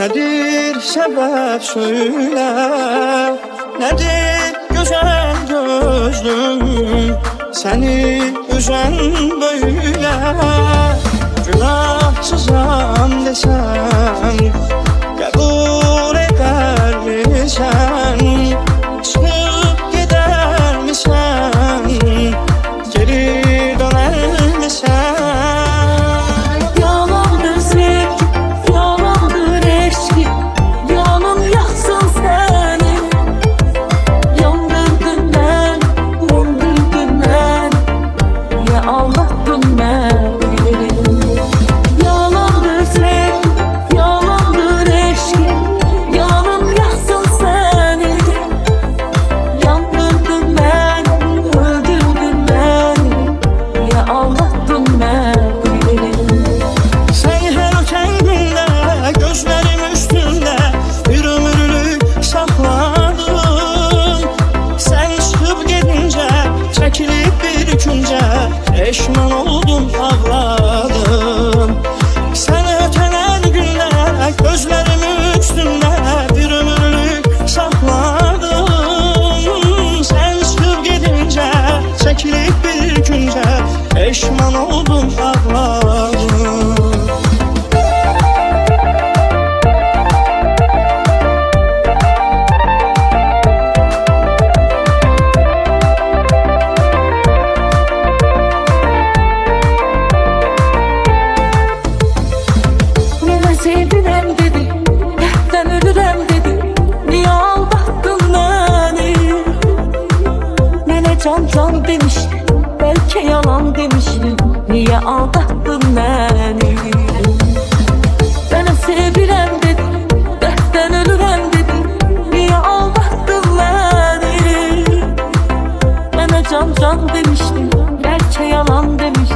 Nedir sebep söyle, nedir güzel gözlüm seni üzen böyle? Günahsızam desem kabul eder misin? Çıkıp gider misin? Geri döner misin? Yalandır sevgi, yalandır eşki, yalan yaksın seni. Yandırdın beni, yandırdın beni, ya aldattın beni. Yalandır sevgi, yalandır eşki, yalan yaksın seni. Yandırdın beni, öldürdün beni, ya aldattın beni. Sen her öten günde gözlerim üstünde bir ömürlük sakladın. Sen çıkıp gidince çekilip bir günce eşman oldum ağladım. Sen öten her günde gözlerim üstünde bir ömürlük sakladın. Sen çıkıp gidince çekilip bir günce eşman oldum ağladım. Nene sevilem dedi, dertten ölürem dedi, niye aldattın beni? Nene can can demişti, belki yalan demişti, niye aldattın beni? Nene sevilem dedi, dertten ölürem dedi, niye aldattın beni? Nene can can demişti, belki yalan demişti,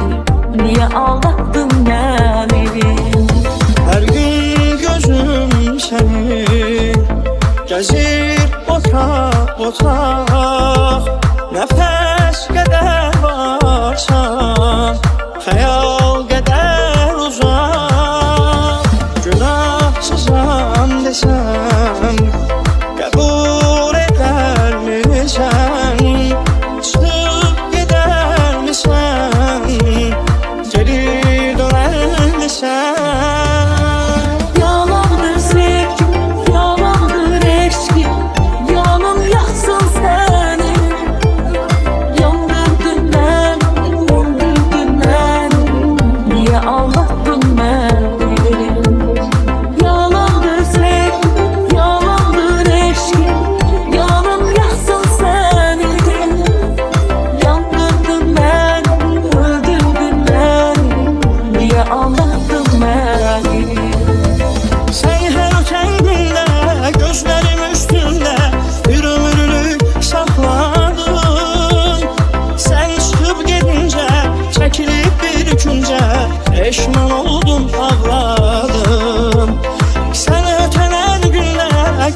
niye aldattın beni? Her gün gözüm seni gezir otak otak. Nefes kadar varsan hayal kadar uzak. Günahsızam desem kabul eder misin? Çıkıp gider misin? Geri döner misin? Yalandır sevgi, yalandır eşki, yalan yaksın seni. Yandırdın beni, yandırdın beni, niye aldattın beni? Yalandır sevgi, yalandır eşki, yalan yaksın seni. Yandırdın beni, öldürdün beni, niye aldattın beni? Sen her öten günde gözlerim üstünde bir ömürlük sakladın. Sen çıkıp gidince çekilip bir günce eşman oldum ağladım. Sen öten her günde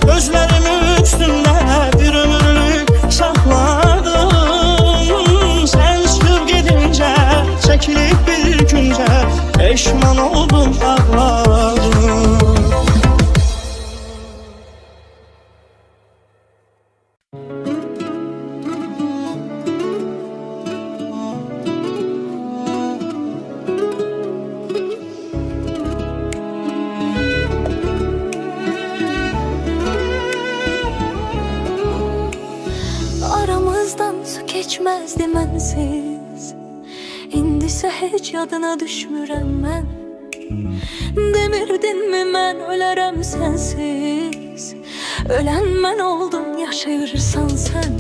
gözlerim üstünde bir ömürlük sakladın. Sen çıkıp gidince çekilip bir günce eşman oldum ağladım. Aramızdan su geçmezdi mensiz, İndise heç yadına düşmürəm mən. Demirdinmi mən ölərəm sensiz, ölən mən oldum, yaşayırsan sen.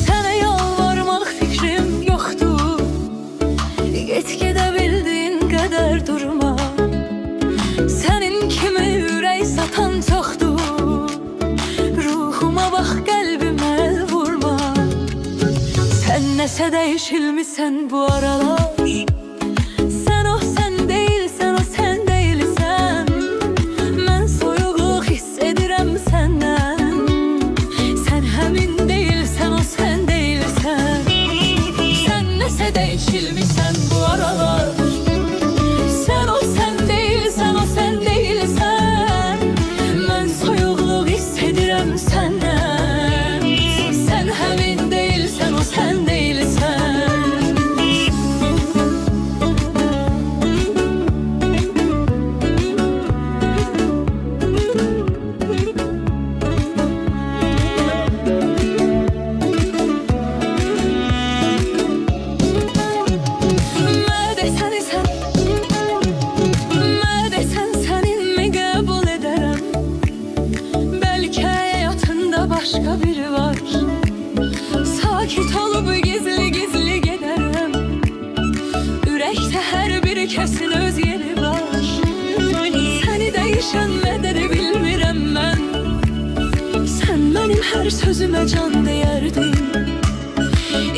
Sənə yalvarmaq fikrim yoxdur, get gedə bildiyin qədər durma. Sənin kimi ürək satan çoxdur, ruhuma bax, qəlbimə əl vurma. Sən nəsə dəyişilmisən bu aralar. Sən o sən deyilsən, o sən deyilsən. Mən soyuqluq hiss edirəm səndən. Sən həmin deyilsən, o sən deyilsən. Sən nəsə dəyişilmisən bu aralar. Sən o sən deyilsən, o sən deyilsən. Ürəkdə hər bir kəsin öz yeri var. Səni dəyişənmələri bilmirəm mən. Sən mənim hər sözümə can deyərdin.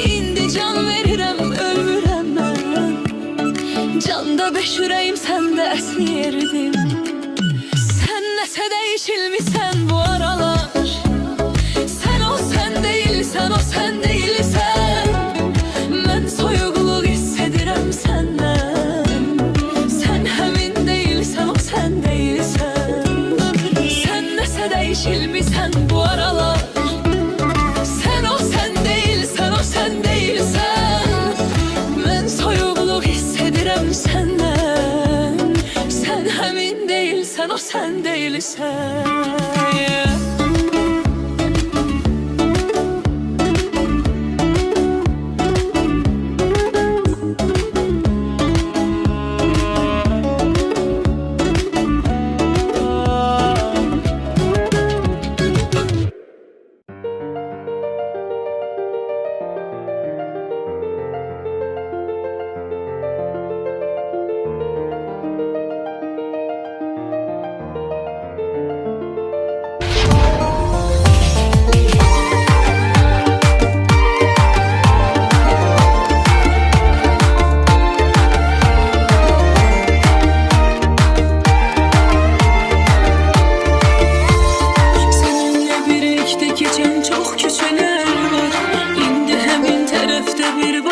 İndi can verirəm, ölmürəm mən. Canda beş ürəyim səndə əsniyərdim. Sən nəsə dəyişilmisən bu aralar. Sən o sən deyilsən, o sən deyilsən. Mən soyuqluq hiss edirəm səndən. Sən həmin deyilsən, o sən deyilsən. Sən nəsə dəyişilmisən bu aralar. Sən o sən deyilsən, o sən deyilsən. Mən soyuqluq hiss edirəm səndən. Sən həmin deyilsən, o sən deyilsən.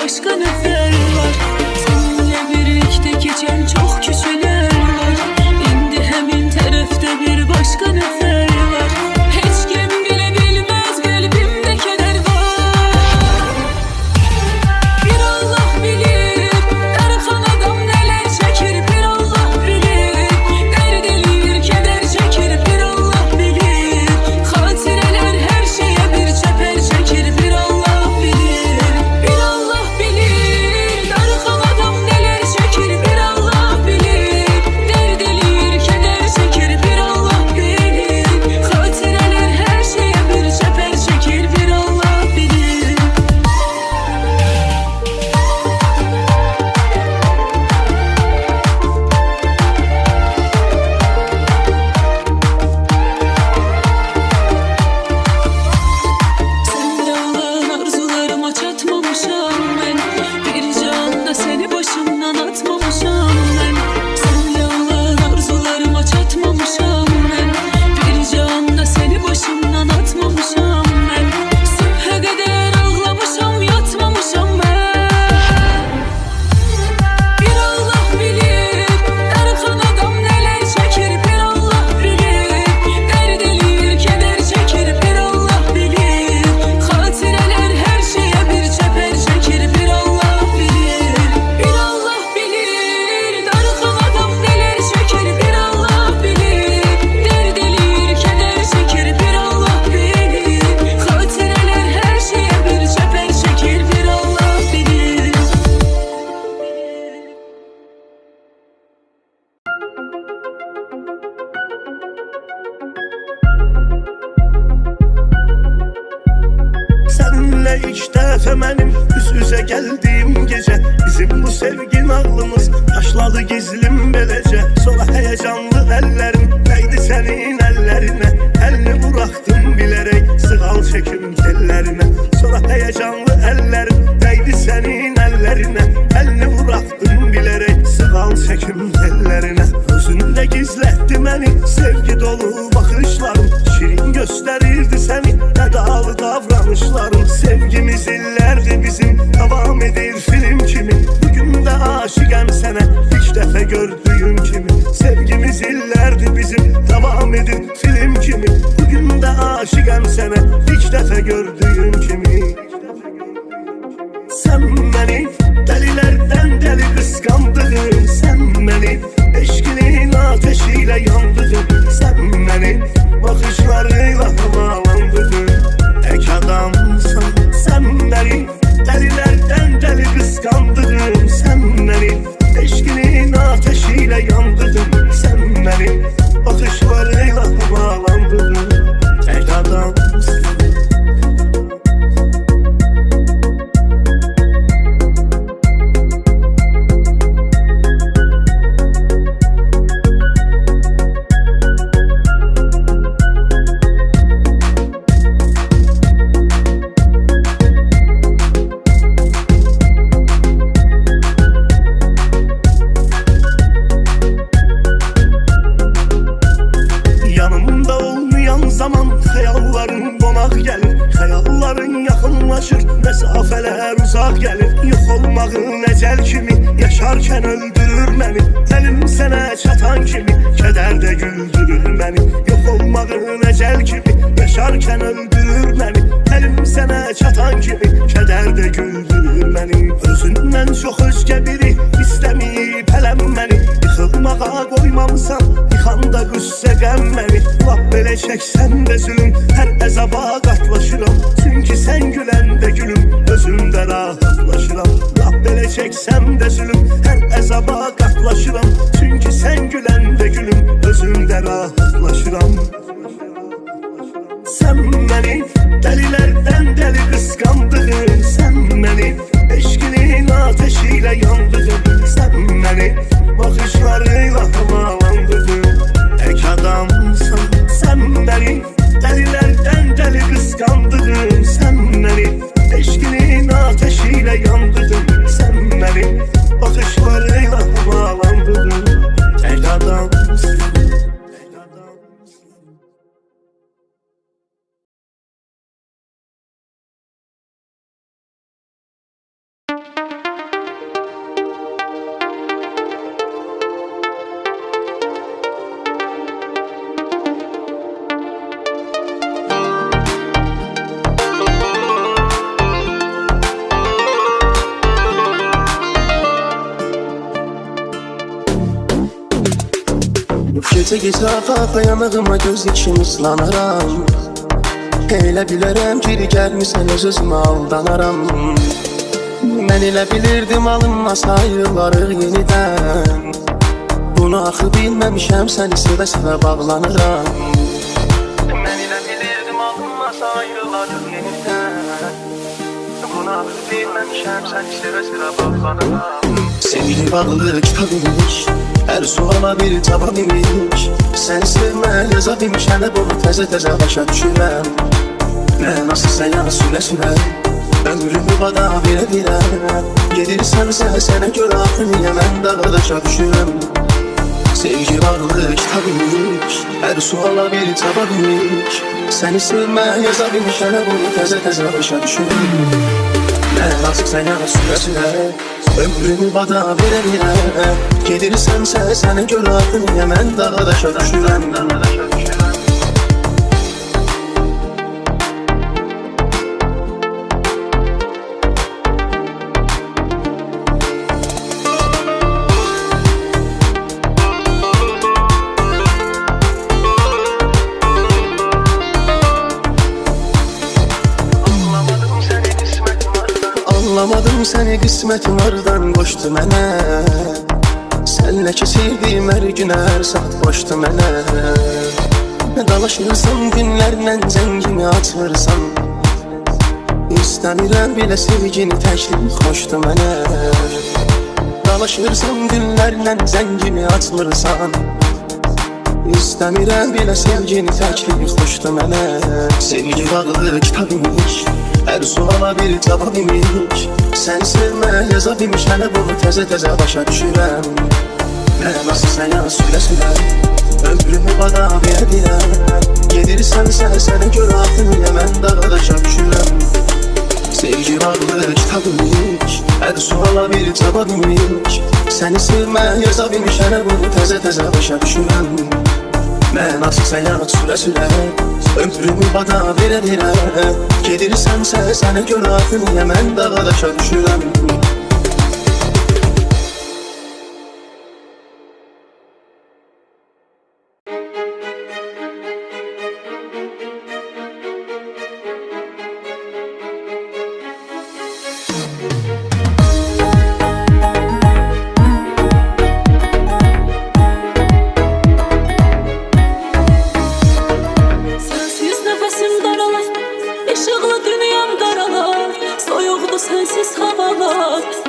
Başka nefer var. Seninle birlikte geçen çok küçüler var. İndi hemin tarafta bir başka nefer var. Hiç kim bile bilmez kalbimde keder var. Bir Allah bilir Erkan adam neler çekir. Bir Allah bilir dert elir keder çekir. Bir Allah bilir hatireler her şeye bir çeper çekir. Bir Allah bilir, bir Allah bilir dargın adam neler çekir. Bir Allah bilir dert elir keder çekir. Bir Allah bilir hatireler her şeye bir çeper çekir. Bir Allah bilir. Sen Allah'ın arzularıma çatmamışam ben. Bir canda seni başımdan atmamışam ben. Sen Allah'ın arzularıma çatmamışam ben. Bir canda seni başımdan atmamışam ben. Sübhe kadar ağlamışam yatmamışam ben. Bir Allah bilir Erkan adam neler çekir. Bir Allah bilir dert elir keder çekir. Bir Allah bilir hatireler her şeye bir çeper çekir. Bir Allah bilir, bir Allah bilir dargın adam neler çekir. Bir Allah bilir dert elir keder çekir. Bir Allah bilir hatireler her şeye bir çeper çekir. Bir Allah bilir. Seninle ilk defa benim üz yüze geldiğim gece. Bizim bu sevgi nağlımız başladı gizlim belece. Sonra heyecanlı ellerim değdi senin ellerine. Elini bıraktım bilerek sığal çekim tellerine. Sonra heyecanlı ellerim değdi senin ellerine. Elini bıraktım bilerek sığal çekim tellerine. Özünde gizletti beni sevgi dolu bakışlarım. Şirin gösterirdi seni nedalı davranışlarım. Sevgimiz illerdi bizim devam edir film kimi. Bugün de aşıkım sana ilk defa gördüğüm kimi. Sevgimiz illerdi bizim devam edir film kimi. Bugün de aşıkım sana ilk defa gördüğüm kimi. Sen beni delilerden deli kıskandın. Sen beni eşkinin ateşiyle yandırdın. Sen beni bakışlarıyla havalandırdın. Tek adamsın sen beni delilerden deli kıskandın. Sen beni eşkinin ateşiyle yandırdın. Sen beni bakışlarıyla havalandırdın. Tek adamsın. yaklaşır, mesafələr uzaq gəlir. Yox olmağın əcəl kimi, yaşarkən öldürür məni. Əlim sənə çatan kimi, kədər də güldürür məni. Yox olmağın əcəl kimi, yaşarkən öldürür məni. Əlim sənə çatan kimi, kədər də güldürür məni. Özündən çox özgə biri istəməyib ələnməni. Yıxılmağa qoymamısan, yıxanda qüssə qəm məni. Lap belə çəksən də zülüm, hər əzaba qatlaşıram. Çünki sən güləndə gülüm, özümdə rahatlaşıram. Lap belə çəksəm də zülüm, hər əzaba qatlaşıram. Çünki sən güləndə gülüm, özümdə rahatlaşıram. Sən məni dəlilərdən dəli qısqandığın, sən məni eşqinin ateşi ilə yandığın, sən məni baxışlarıyla havalandırdın. Tək adamsan, sən məni dəlilərdən dəli qısqandığın, sən məni eşqinin ateşi ilə yandırdın, sən məni baxışlarıyla havalandırdın. Tək adamsan. Gecə axa yanığıma göz içim ıslanaram. Elə bilərəm ki, gəlmisən öz-özümə aldanaram. Mən elə bilirdim alınmaz ayrılarıq yenidən. Bunu axı bilməmişəm, səni sevə-sevə bağlanıram. Mən elə bilirdim alınmaz ayrılarıq yenidən. Bunu axı bilməmişəm, səni sevə-sevə bağlanıram. Sevgili bağlı kitab imiş, hər suala bir cavab imiş. Səni sevmək yazab imiş, hələ bunu təzə-təzə başa düşürəm. Mən nasılsa yana sülə-sülə ömrümü bana verə-verə. Gedirsənsə sənə görə axı niyə mən dağa-daşa düşürəm. Sevgi bağlı kitab imiş, hər suala bir cavab imiş. Səni sevmək yazab imiş, hələ bunu təzə-təzə başa düşürəm. Mən nasılsa yana sülə-sülə ömrümü bana verə-verə. Gedirsənsə sənə görə axı niyə mən dağa-daşa düşürəm. Anlamadım səni qismətin hardan qoşdu mənə. Sənlə keçirdiyim hər gün hər saat boşdu mənə. Dalaşırsan günlərlə zəngimi açırsan. İstəmirəm belə sevgini təklik xoşdu mənə. Dalaşırsan günlərlə zəngimi açmırsan. İstəmirəm belə sevgini təklik xoşdu mənə. Sevgi bağlı kitab imiş, hər suala bir cavab imiş. Səni sevmək yazab imiş, hələ bunu təzə-təzə başa düşürəm. Mən nasılsa yana sülə-sülə ömrümü bana verə-verə. Gedirsənsə sənə görə axı niyə mən dağa-daşa düşürəm. Sevgi bağlı kitab imiş, hər suala bir cavab imiş. Səni sevmək yazab imiş, hələ bunu təzə-təzə başa düşürəm. Mən nasılsa yana sülə-sülə ömrümü bana verə-verə. Gedirsənsə sənə görə axı niyə mən dağa-daşa düşürəm. İşıqlı dünyam qaralar, soyuqdu sənsiz havalar.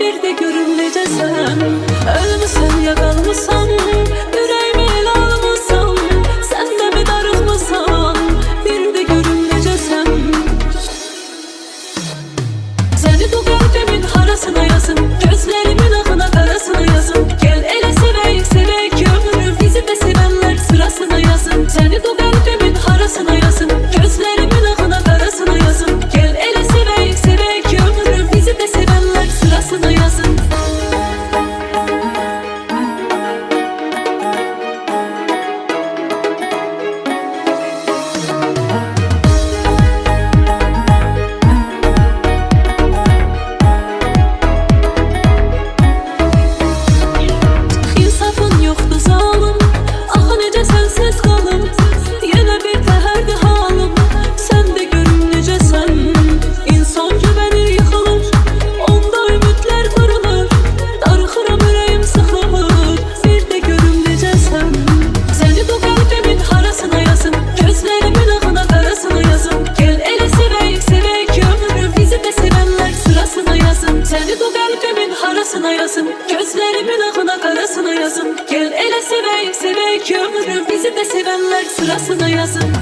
karasına yazın. Gel ele seveyim seveyim ömrüm, bizi de sevenler sırasına yazın.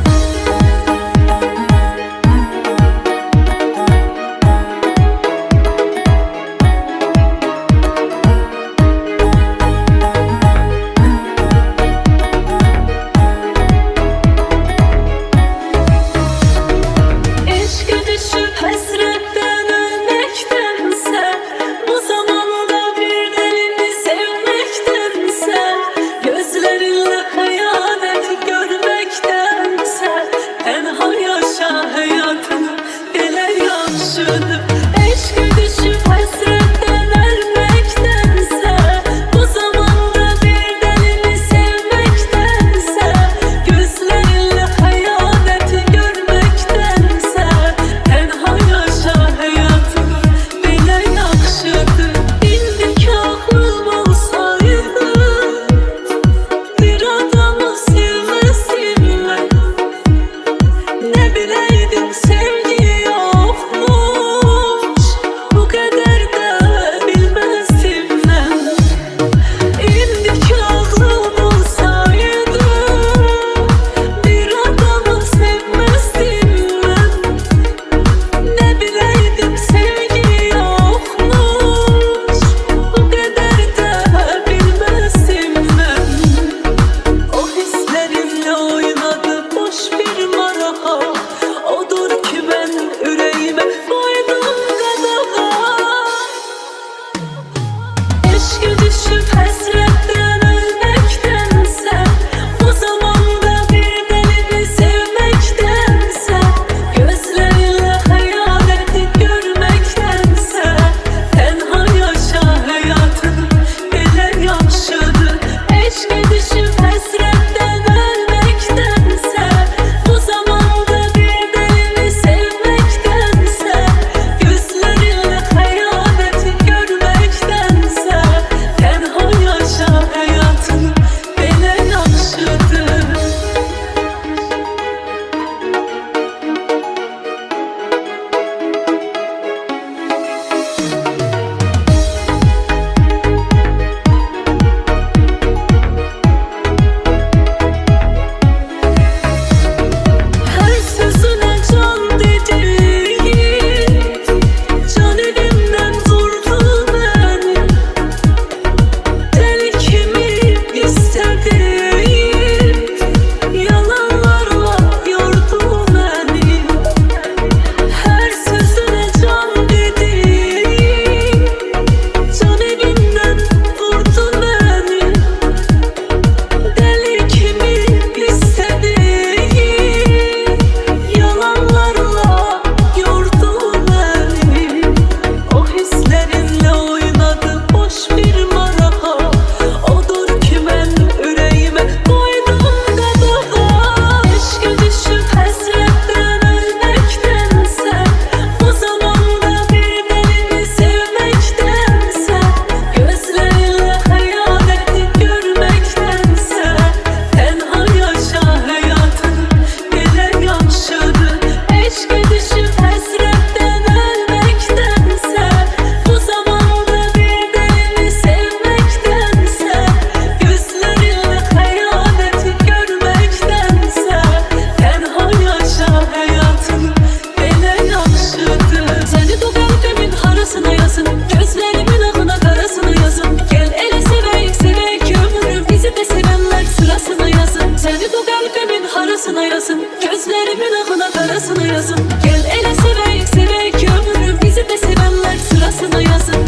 Gözlerimin akına karasına yazın. Gel ele seveyim seveyim ömrüm, bizi de sevenler sırasına yazın.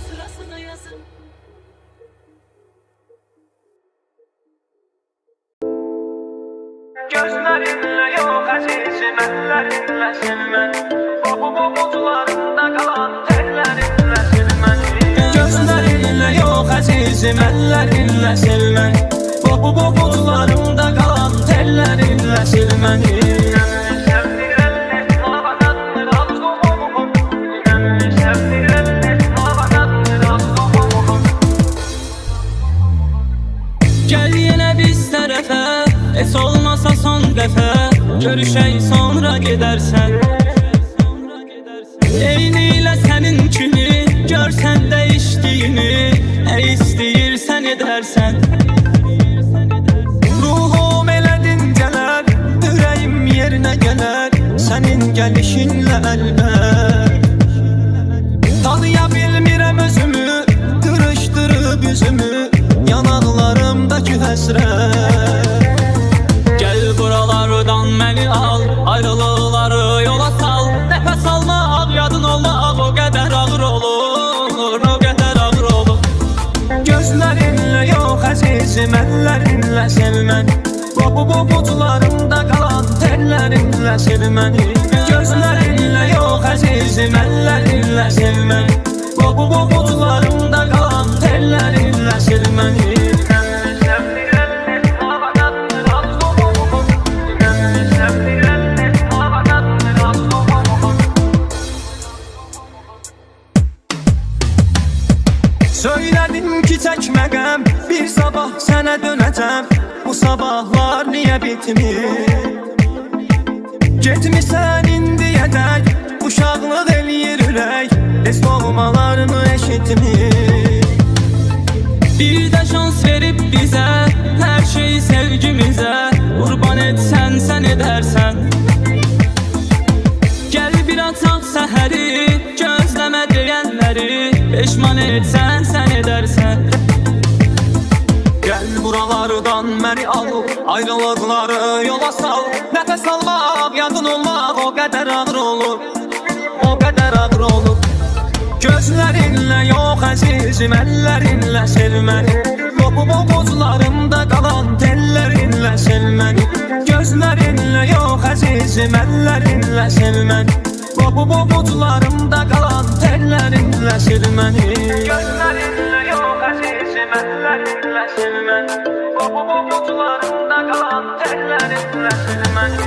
Sırasına yazın. Gözlerinle yok azizim, ellerinle silmen. Boğularında kalan tellerinle silmen. Gözlerinle yok azizim, ellerinle silmen. Boğularında kalan tellerinle silmen. Gel yine biz tarafa, es olmasa son defa. Görüşey sonra gidersen. Eyniyle seninkini, görsen değiştiğini. edərsən. Ruhum elə dincələr, ürəyim yerinə gələr, sənin gəlişinlə əlbət. Tanıya bilmirəm özümü, qırışdırıb üzümü, yanaqlarımdakı həsrət. Gəl buralardan məni al, ayrılıqları yola sal, nəfəs almaq, yadın olmaq o qədər ağır olur, o qədər ağır olur. Gözlərinlə yox əzizim, əllərinlə sev məni, bu bucularımda qalan tellərinlə sev məni. Gözlərinlə yox əzizim, əllərinlə sev məni, bu bucularımda qalan tellərinlə sev məni. Söylədim ki çəkməqəm, bir sabah sənə dönəcəm, bu sabahlar niyə bitmir? Getmişsən indiyədək, uşaqlıq eləyir ürək, heç doğmalarını eşitmir. Bir də şans verib bizə, hər şey sevgimizə, qurban etsən sən edərsən. Gəl bir ataq səhəri, gözləmə deyənləri, peşman etsən sən edərsən. Gəl buralardan məni al, ayrılıqları yola sal, nəfəs almaq, yadın olmaq o qədər ağır olur, o qədər ağır olur. Gözlərinlə yox əzizim, əllərinlə sev məni, bu bozularımda qalan tellərinlə sev məni. Gözlərinlə yox əzizim, əllərinlə sev məni, bu bozularımda qalan tellərinlə sev məni. Gözlərinlə yox əzizim, əllərinlə sev məni, bu bozularımda qalan tellərinlə sev məni.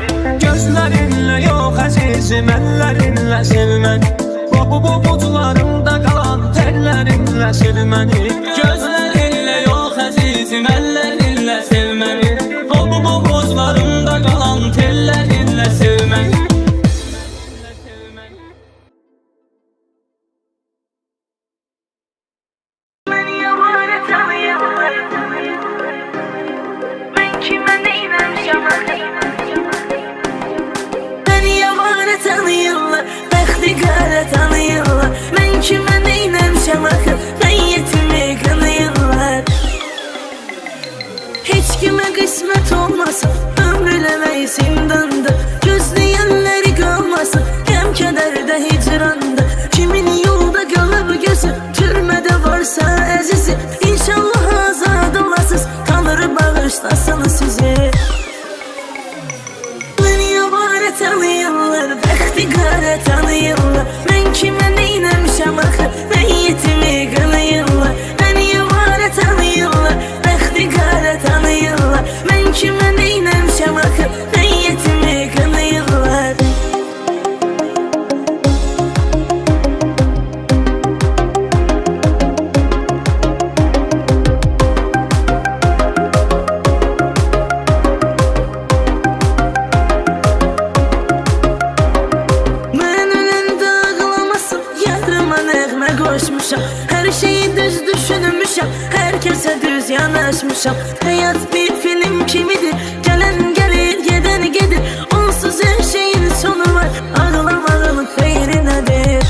Gözlərinlə yox əzizim, əllərinlə sev məni, bu bozularımda qalan tellərinlə sev məni. Gözlərinlə yox əzizim, əllərinlə sev məni, bu bozularımda qalan tellərinlə sev məni. Heç kimə qismət olmasın, ömrüləmək zindandır, gözləyənləri qalmasın, qəm-kədərdə hicrandır. Kimin yolda qalıb gözü, türmədə varsa əzizi, İnşallah azad olasız, Tanrı bağışlasın sizi. Dünya barə tanıyırlar, bəxti qarə tanıyırlar, mən kimə neynəmişəm axı, məyyətimi qınayırlar. Dünya barə tanıyırlar, bəxti qarə tanıyırlar, mən kimə neynəmişəm axı, məyyətimi qınayırlar. Hər şeyi düz düşünmüşəm, hər kəsə düz yanaşmışam. Həyat bir film kimidir, gələn gəlir, gedən gedir, onsuz hər şeyin sonu var, ağlamağın xeyri nədir?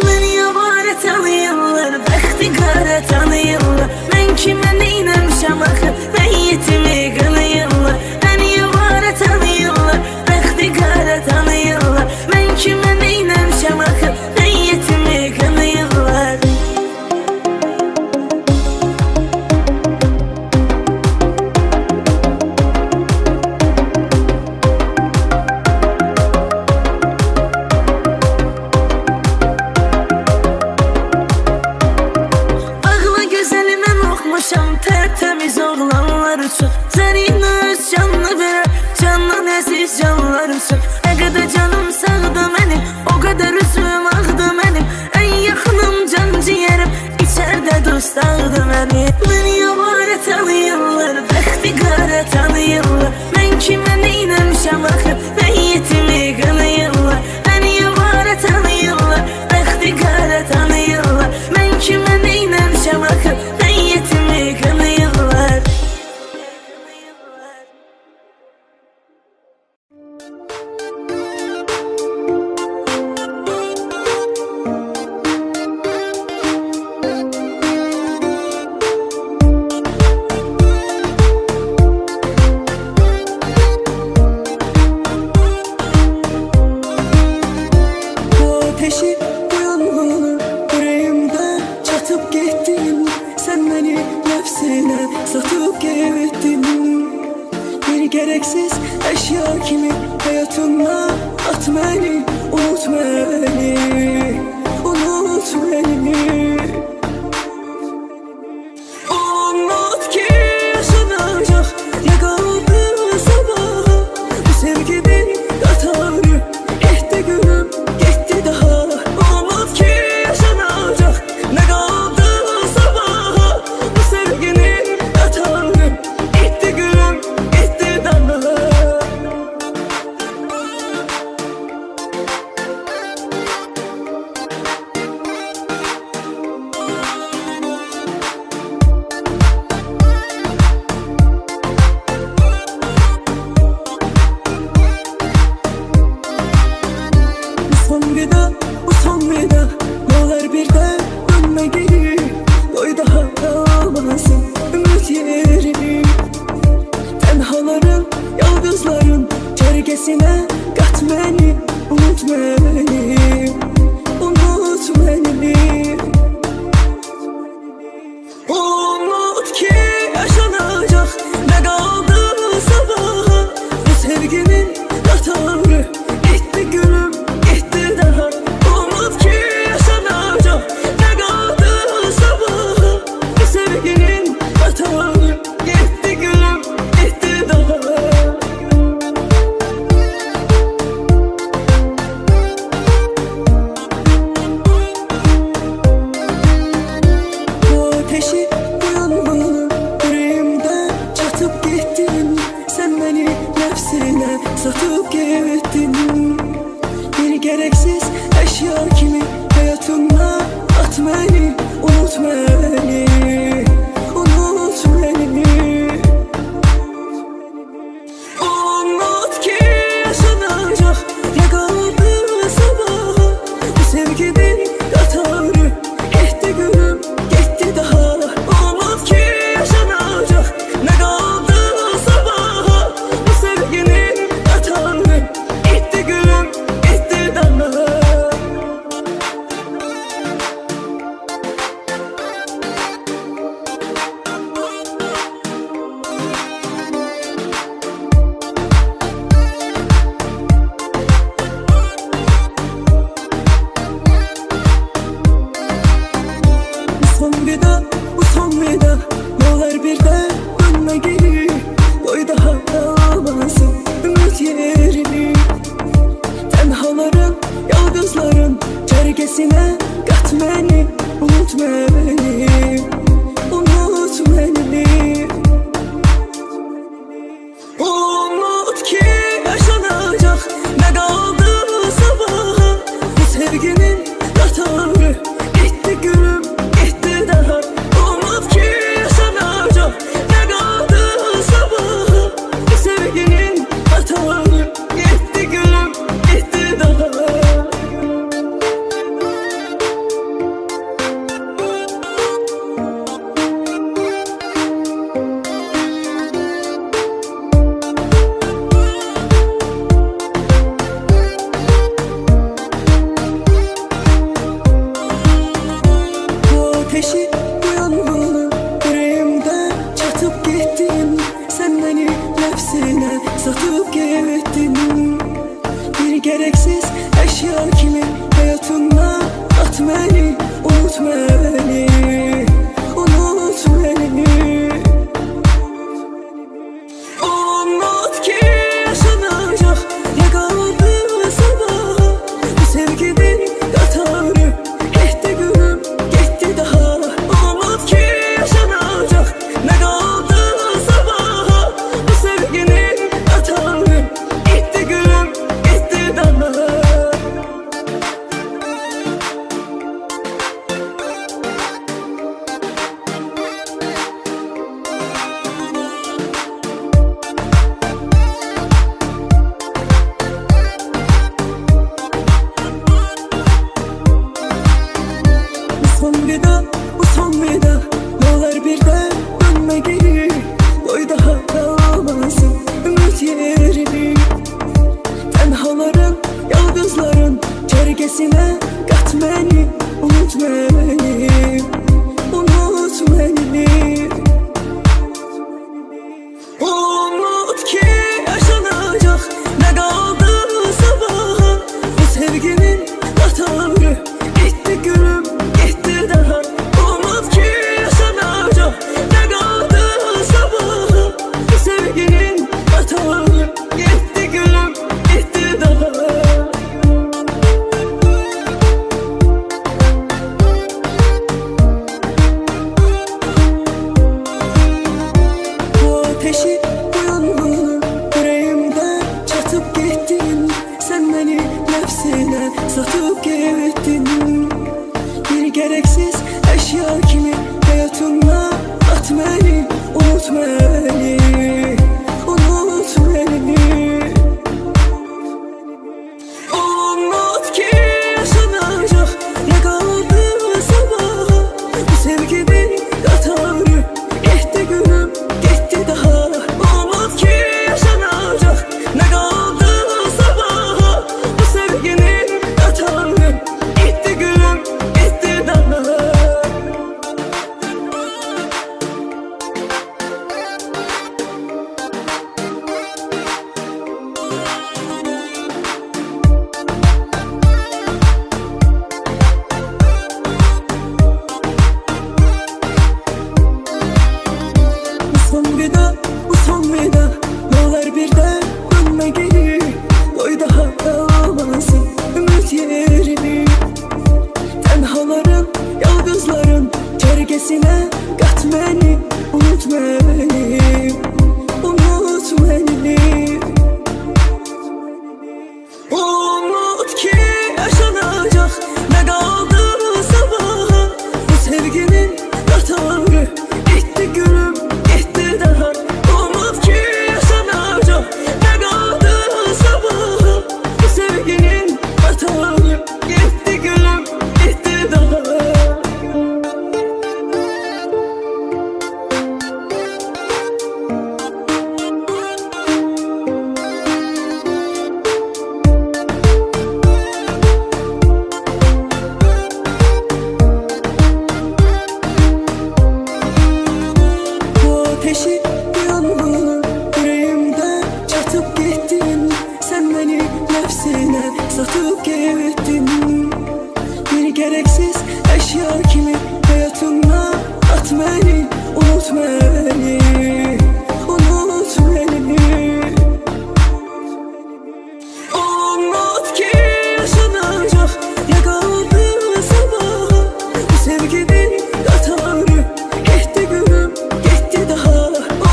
Dünya barə tanıyırlar, bəxti qarə tanıyırlar, mən kimə neynəmişəm axı, məyyətimi qınayırlar. Dünya barə tanıyırlar, bəxti qarə tanıyırlar, mən kimə neynəmişəm axı, məyyətimi qınayırlar. Ağla gözəli mən oxmuşam, tərtəmiz oğlanlar üçün, zərinə öz canını verər, candan əziz canlar üçün. Nə qədər canım sağdı mənim, o qədər üzüm ağdı mənim, ən yaxınım can ciyərim, içərdə dost ağdı mənim. Dünya barə tanıyırlar, bəxti qarə tanıyırlar, mən kimə neynəmişəm axı, məyyətimi qınayırlar. Dünya barə tanıyırlar, bəxti qarə tanıyırlar, mən kimə neynəmişəm axı, gereksiz eşya kimi hayatımda at beni, unut beni, unut beni. Unut ki yaşanacak ne kaldı sabaha, bu sevginin katarı gitti gülüm, gitti daha. Unut ki yaşanacak ne kaldı sabaha, bu sevginin katarı gitti gülüm, gitti daha. Son vida, bu son vida, ne olur bir de dönme geri. Koy daha kalmasın ümit yerini. Tenhaların, yıldızların çergesine kat beni, unut beni, unut beni. Unut ki yaşanacak ne kaldı sabaha, bu sevginin katarı gitti gülüm, gitti daha. Unut ki yaşanacak ne kaldı sabaha, bu sevginin katarı gitti gülüm, gitti daha. Bu ateşi, bu yangını yüreğimde çatıp gittin. Sen beni nefsine satıp gittin. Bir gereksiz eşya kimi hayatımda at beni, unut beni, unut beni. Unut ki yaşanacak ne kaldı sabaha, bu sevginin katarı gitti gülüm, gitti daha. Unut ki yaşanacak ne kaldı sabaha, bu sevginin katarı gitti gülüm, gitti daha. Son vida, bu son vida, ne olur bir de dönme geri. Koy daha kalmasın ümit yerini. Tenhaların, yıldızların çergesine kat beni, unut beni, unut beni. Unut ki yaşanacak ne kaldı sabaha, bu sevginin katarı gitti gülüm, gitti daha. Unut ki yaşanacak ne kaldı sabaha, bu sevginin katarı gitti gülüm, gitti daha. Bu ateşi, bu yangını yüreğimde çatıp gittin. Sen beni nefsine satıp gittin. Bir gereksiz eşya kimi hayatımda at beni, unut beni, unut beni. Unut ki yaşanacak ne kaldı sabaha, bu sevginin katarı gitti gülüm, gitti daha. Unut ki yaşanacak ne kaldı sabaha, bu sevginin katarı gitti gülüm, gitti daha. qat məni, unut məni, unut məni. Umut ki yaşanacaq, nə qaldı sabaha, bu sevginin qatarı getdi gülüm, getdi daha. Umut ki yaşanacaq, nə qaldı sabaha, bu sevginin qatarı getdi gülüm, getdi daha. Bu ateşi, bu yanğını yüreğimden çatıp gittin. Sen beni nefsine satıp gittin. Bir gereksiz eşya kimi hayatımdan at beni, unut beni, unut beni. Umut ki yaşanacak, ne kaldı sabaha, bu sevginin qatarı getdi gülüm, getdi daha.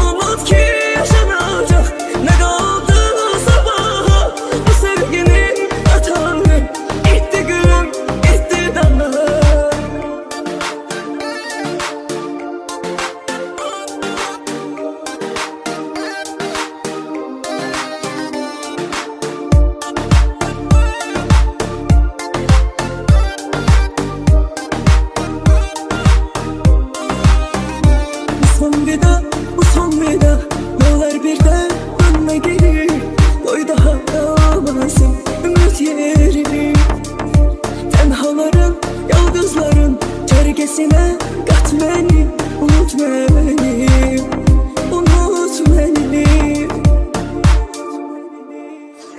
Umut ki yaşanacak, ne kaldı sabaha, bu sevginin qatarı getdi gülüm, getdi daha. Son vida, bu son vida, ne olur birden dönme geri. Koy daha kalmasın ümit yerini. Tenhaların, yalnızların çergesine kat beni, unut beni, unut beni.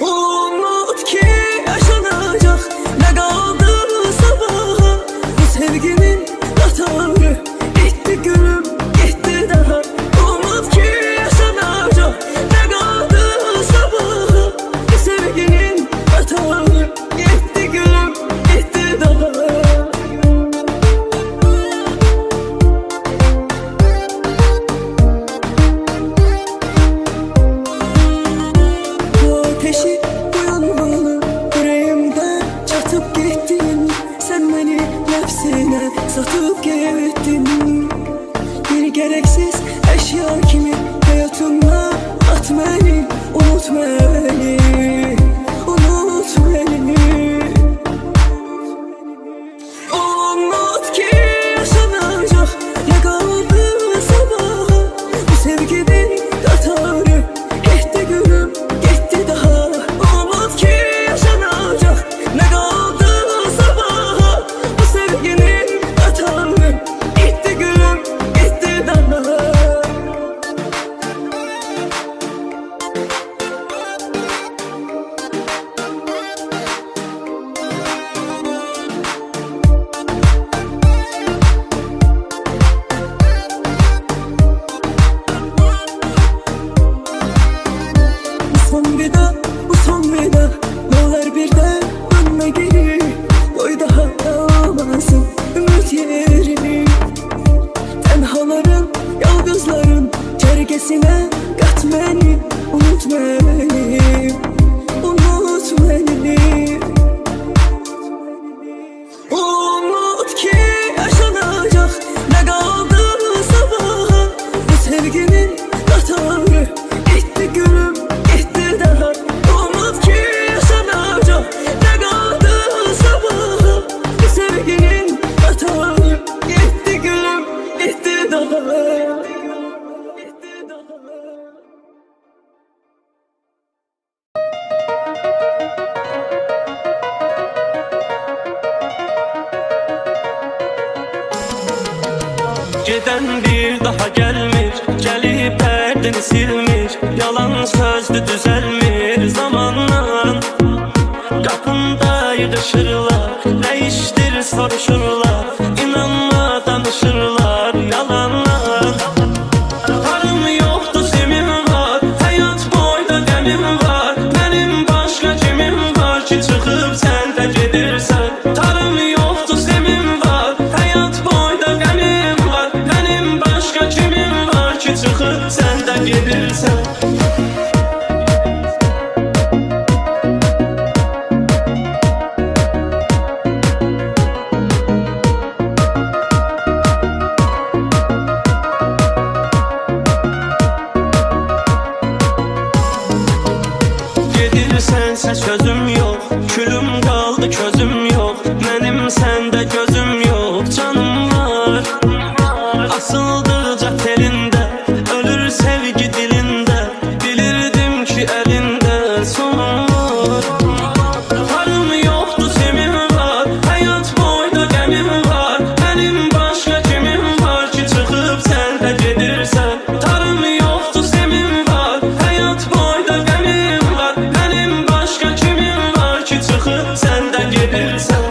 Umut ki yaşanacak, ne kaldı sabaha, bu sevginin qatarı getdi gülüm, getdi daha. Umut ki yaşanacak, ne kaldı sabaha, bu sevginin qatarı getdi gülüm, getdi daha. Bu ateşi, bu yanğını yüreğimden çatıp gittin. Sen beni nefsine satıp gittin. Bir gereksiz eşya kimi hayatımdan at beni, unut beni, unut beni. Umut ki yaşanacak, ne kaldı sabaha, bu sevginin qatarı getdi gülüm, getdi daha. Umut ki yaşanacak, ne kaldı sabaha, bu sevginin qatarı getdi gülüm, getdi daha. Son vida, bu son vida, ne olur birden dönme geri. Koy daha kalmasın ümit yerini. Tenhaların, yalnızların çergesine kat beni, unut beni, unut beni. Umut ki yaşanacak, ne kaldı sabaha, bu sevginin qatarı getdi gülüm, getdi daha. Umut ki yaşanacak, ne kaldı sabaha, bu sevginin qatarı getdi gülüm, getdi daha. Getdi daha. Geden bir daha gelmir, gelip perdeni silmir. Yalan sözlü düzelmir zamanla. Kapında yığışırlar, değiştir soruşurlar. İnanma danışırlar yalanlar. Tarım yoktu zemin var, hayat boyda demim var. Benim başka kimim var ki çıkıp sen de gedirsen. Tarım yoktu zemin var, hayat boyda demim var. Benim asıldıca telində, ölür sevgi dilində. Bilirdim ki əlində sonum var. Varım yoxdur semin var, həyat boyda qəmim var. Mənim başqa kimim var ki çıxıb sən də gedirsən. Tarım yoxdur semin var, həyat boyda qəmim var. Mənim başqa kimim var ki çıxıb sən də gedirsən.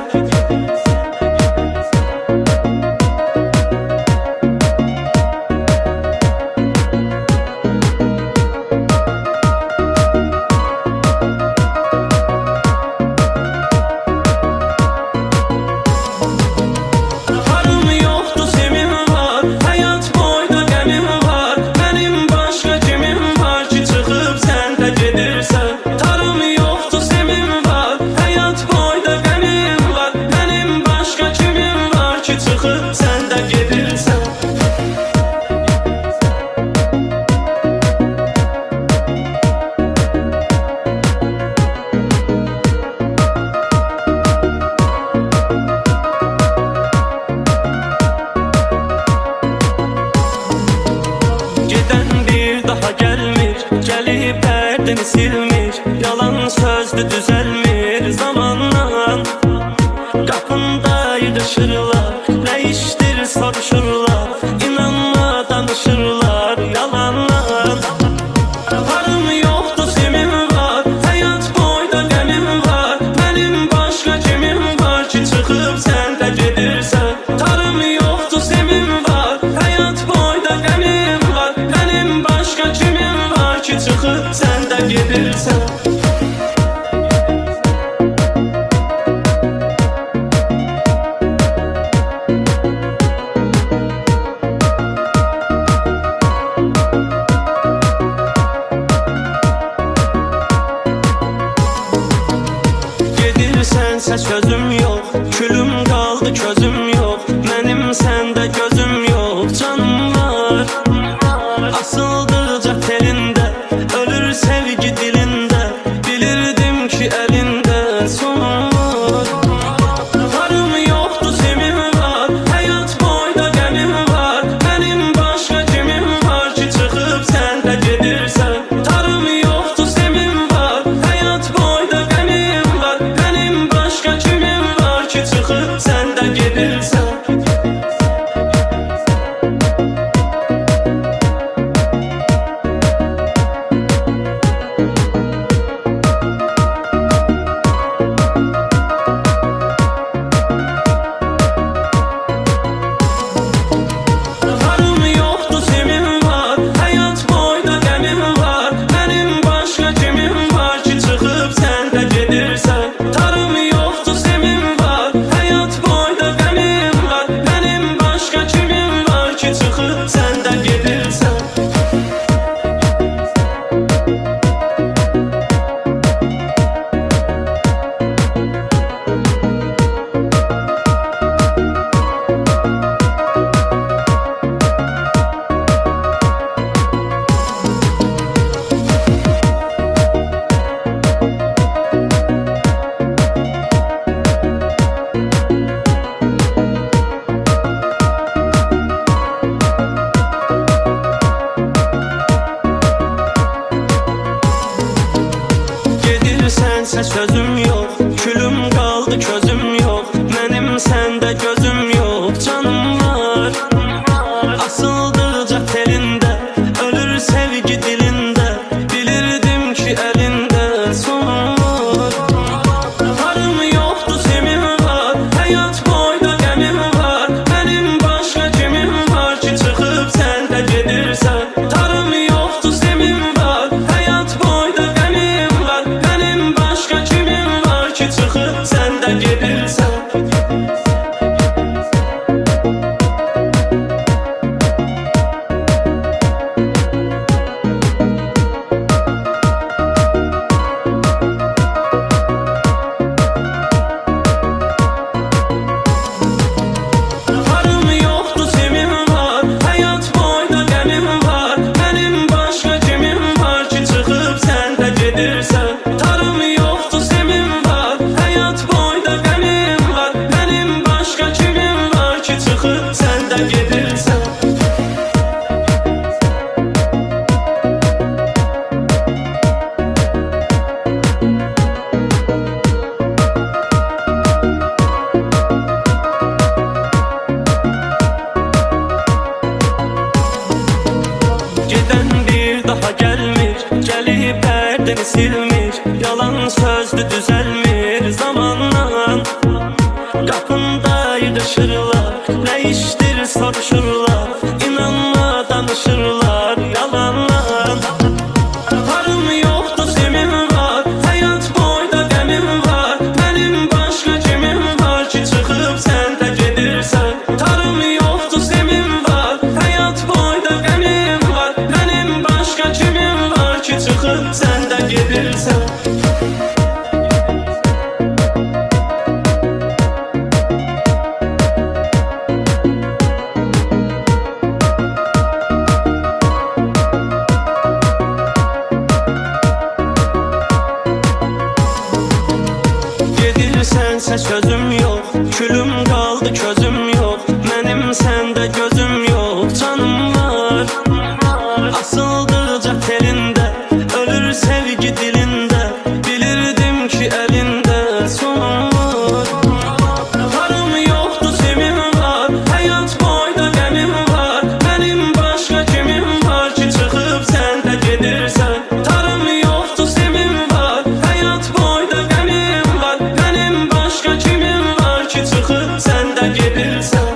Varım yoxdur semin var, həyat boyda qəmim var. Mənim başqa kimim var ki çıxıb sən də gedirsən. Tarım yoxdur semin var, həyat boyda qəmim var. Mənim başqa kimim var ki çıxıb sən də gedirsən. Gedən bir daha gəlmir, gəlib dərdini silmir. Yalan sözdü düzəlmir zamanla. Qapında yığışırlar, nə işdir soruşurlar. İnanma danışırlar yalanla. Varım yoxdur semin var, həyat boyda qəmim var. Mənim başqa kimim var ki çıxıb sən də gedirsən. Tarım yoxdur semin var, həyat boyda qəmim var. Mənim başqa kimim var ki çıxıb sən də gedirsən. Gedirsənsə sözüm yox, külüm qaldı közüm yox. Mənim səndə gözüm yox, canım var. Asıldıca telində, ölür sevgi dilində. pərdəni silmir, yalan sözdü düzəlmir zamanla. Qapında yığışırlar, nə işdir soruşurlar, inanma danışırlar yalanla. Varım yoxdur sevimim var, həyat boyda qəmim var, mənim başqa kimim var ki çıxıb sən də gedirsən. Tarım yoxdur sevimim var, həyat boyda qəmim var, mənim başqa kimim var ki çıxıb sən də gedirsən. Sənsə sözüm yox, külüm qaldı közüm yox, mənim səndə gözüm yox, canım var. Asıldıqca telində, ölür sevgi dilində, bilirdim ki əlində sonum var. Varım yoxdur sevimim var, həyat boyda qəmim var, mənim başqa kimim var ki çıxıb sən də gedirsən. Tarım yoxdur sevimim var, həyat boyda qəmim var, mənim başqa kimim var ki çıxıb sən də gedirsən.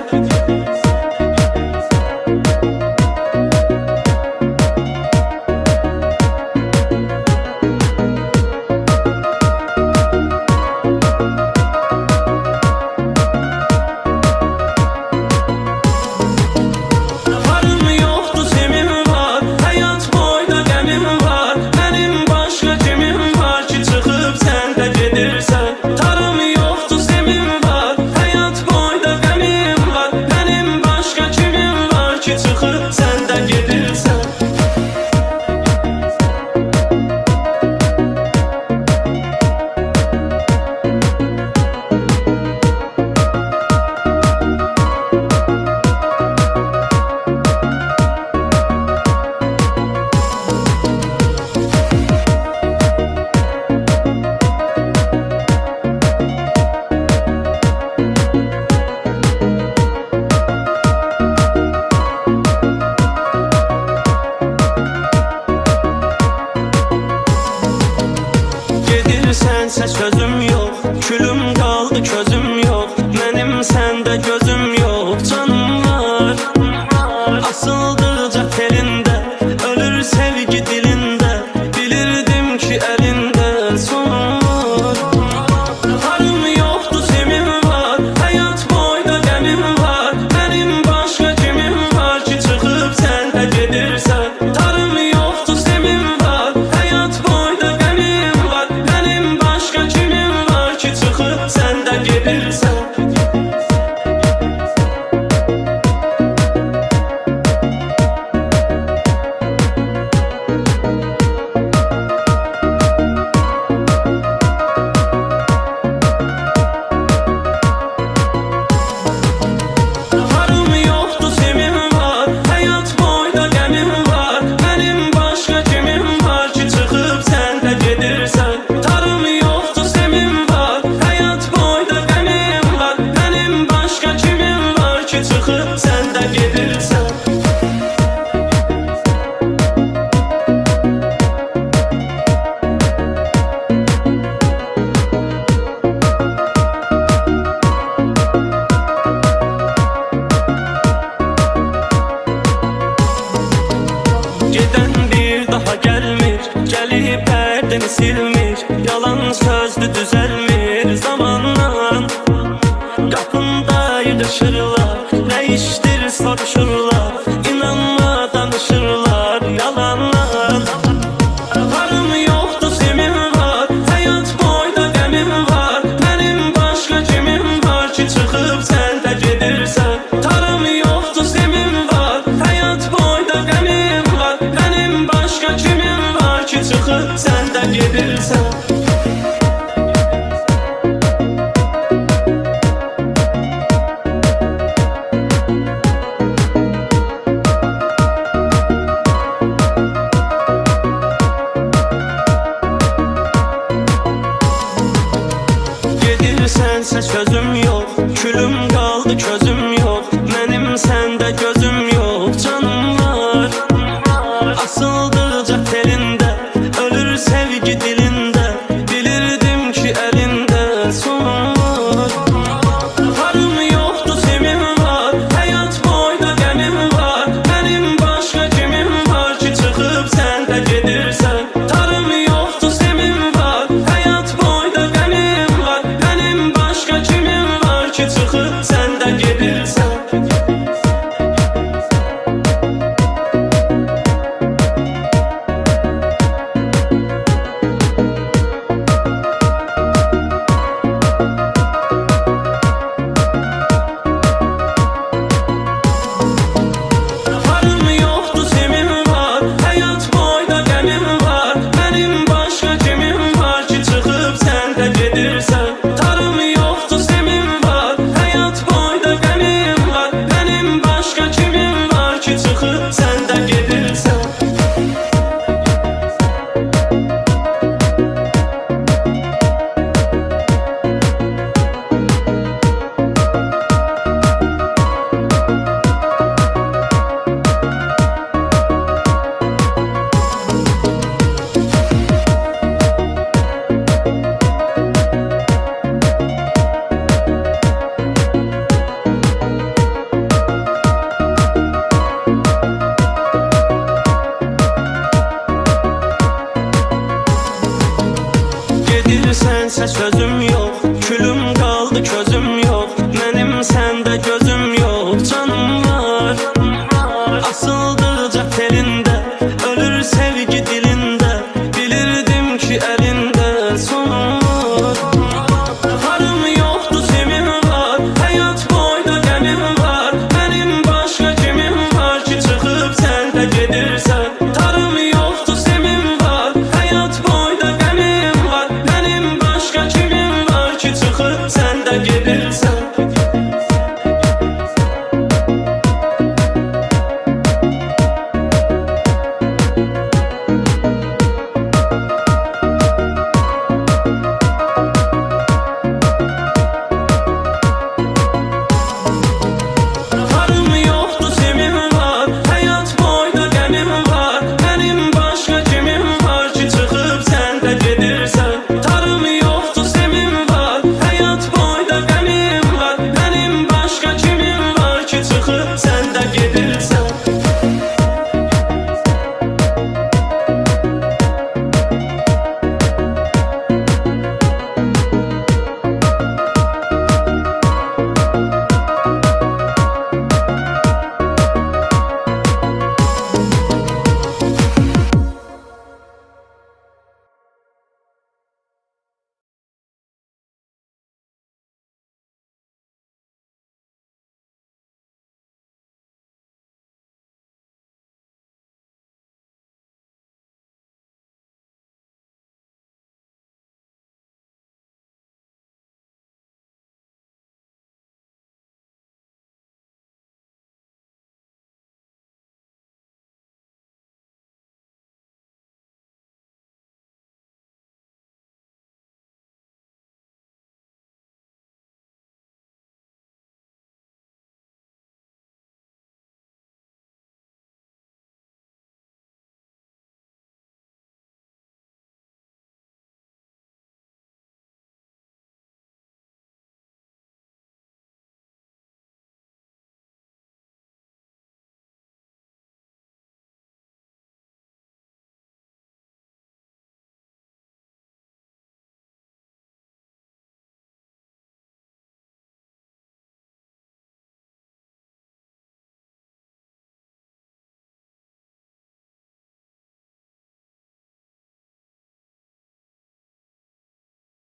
Varım yoxdur sevimim var, həyat boyda qəmim var, mənim başqa kimim var ki çıxıb sən də gedirsən. Tarım yoxdur sevimim var, həyat boyda qəmim var, mənim başqa kimim var ki çıxıb sən də gedirsən. Sənsə sözüm yox, külüm qaldı közüm yox, mənim səndə gözüm yox, canım var. Asıldıqca telində, ölür sevgi dilində, bilirdim ki əlində sonum var. Varım yoxdur sevimim var, həyat boyda qəmim var, mənim başqa kimim var ki çıxıb sən də gedirsən. Tarım yoxdur sevimim var, həyat boyda qəmim var, mənim başqa kimim var ki çıxıb sən də gedirsən. Varım yoxdur sevimim var, həyat boyda qəmim var, mənim başqa kimim var ki çıxıb sən də gedirsən. Tarım yoxdur sevimim var, həyat boyda qəmim var, mənim başqa kimim var ki çıxıb sən də gedirsən. Gedən bir daha gəlmir, gəlib pərdəni silmir, yalan sözdü düzəlmir zamanla. Qapında yığışırlar, nə işdir soruşurlar, inanma danışırlar yalanla. Varım yoxdur sevimim var, həyat boyda qəmim var, mənim başqa kimim var ki çıxıb sən də gedirsən. Tarım yoxdur sevimim var, həyat boyda qəmim var, mənim başqa kimim var ki çıxıb sən də gedirsən. Sənsə sözüm yox, külüm qaldı közüm yox, mənim səndə gözüm yox, canım var. Asıldıqca telində, ölür sevgi sen də gedirsən. Gedirsensə sözüm yox, külüm qaldı közüm yox, mənim səndə gözüm yox, canım var. Asıl